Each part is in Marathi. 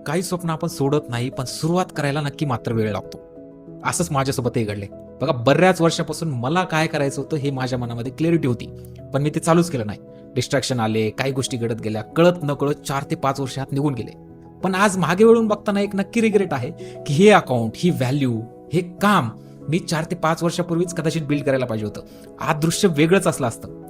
काही स्वप्न आपण सोडत नाही, पण सुरुवात करायला नक्की मात्र वेळ लागतो. असंच माझ्यासोबतही घडलंय. बघा, बऱ्याच वर्षापासून मला काय करायचं होतं हे माझ्या मनामध्ये क्लॅरिटी होती, पण मी ते चालूच केलं नाही. डिस्ट्रॅक्शन आले, काही गोष्टी घडत गेल्या, कळत नकळत 4 ते 5 वर्ष आत निघून गेले. पण आज मागे वळून बघताना एक नक्की रिग्रेट आहे, की हे अकाउंट, ही व्हॅल्यू, हे काम मी 4 ते 5 वर्षापूर्वीच कदाचित बिल्ड करायला पाहिजे होतं. आज दृश्य वेगळंच असलं असतं.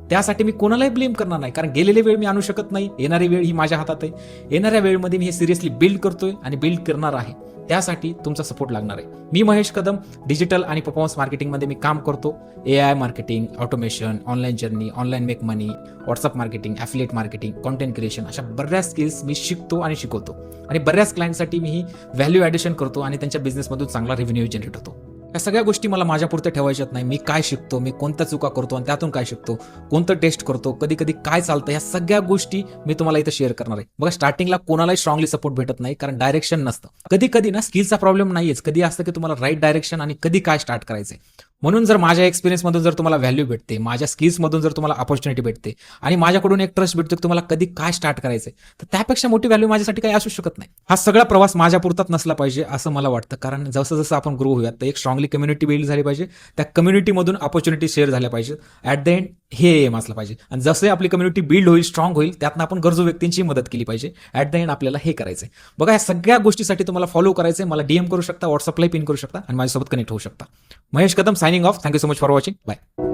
त्यासाठी मी कोणालाही ब्लेम करणार नाही, कारण गेलेली वेळ मी आणू शकत नाही. येणारी वेळ ही माझ्या हातात आहे. येणाऱ्या वेळेमध्ये मी हे सिरियसली बिल्ड करतोय आणि बिल्ड करणार आहे. त्यासाठी तुमचा सपोर्ट लागणार आहे. मी महेश कदम, डिजिटल आणि परफॉर्मन्स मार्केटिंगमध्ये मी काम करतो. AI marketing, automation, online journey, online make money, WhatsApp marketing, affiliate marketing, content creation, अशा बऱ्याच स्किल्स मी शिकतो आणि शिकवतो. आणि बऱ्याच क्लायंटसाठी मी ही व्हॅल्यू ॲडिशन करतो आणि त्यांच्या बिझनेसमधून चांगला रेव्हेन्यू जनरेट होतो. या सगळ्या गोष्टी मला माझ्यापुरत्या ठेवायच्यात नाही. मी काय शिकतो, मी कोणत्या चुका करतो आणि त्यातून काय शिकतो, कोणतं टेस्ट करतो, कधी कधी काय चालतं, या सगळ्या गोष्टी मी तुम्हाला इथं शेअर करणार आहे. बघा, स्टार्टिंगला कोणालाही स्ट्रॉंगली सपोर्ट भेटत नाही, कारण डायरेक्शन नसतं. कधी कधी ना स्किलचा प्रॉब्लेम नाहीच, कधी असतं की तुम्हाला राईट डायरेक्शन आणि कधी काय स्टार्ट करायचंय. म्हणून जर माझ्या एक्सपिरियन्समधून जर तुम्हाला व्हॅल्यू भेटते, माझ्या स्किल्समधून जर तुम्हाला अपॉर्च्युनिटी भेटते आणि माझ्याकडून एक ट्रस्ट भेटतो की तुम्हाला कधी काय स्टार्ट करायचंय, तर त्यापेक्षा मोठी व्हॅल्यू माझ्यासाठी काही असू शकत नाही. हा सगळा प्रवास माझ्यापुरताच नसला पाहिजे असं मला वाटतं, कारण जसं जसं आपण ग्रो होऊयात तर एक स्ट्रॉंगली कम्युनिटी बिल्ड झाली पाहिजे. त्या कम्युनिटीमधून अपॉर्च्युनिटी शेअर झाल्या पाहिजेत. ॲट द एंड हे एम असलं पाहिजे. आणि जसे आपली कम्युनिटी बिल्ड होईल, स्ट्रॉंग होईल, त्यातनं आपण गरजू व्यक्तींची मदत केली पाहिजे. ॲट द एंड आपल्याला हे करायचंय. बघा, या सगळ्या गोष्टीसाठी तुम्हाला फॉलो करायचंय. मला DM करू शकता, व्हॉट्सअपलाही पिन करू शकता आणि माझ्यासोबत कनेक्ट होऊ शकता. Mahesh Kadam signing off. Thank you so much for watching. Bye.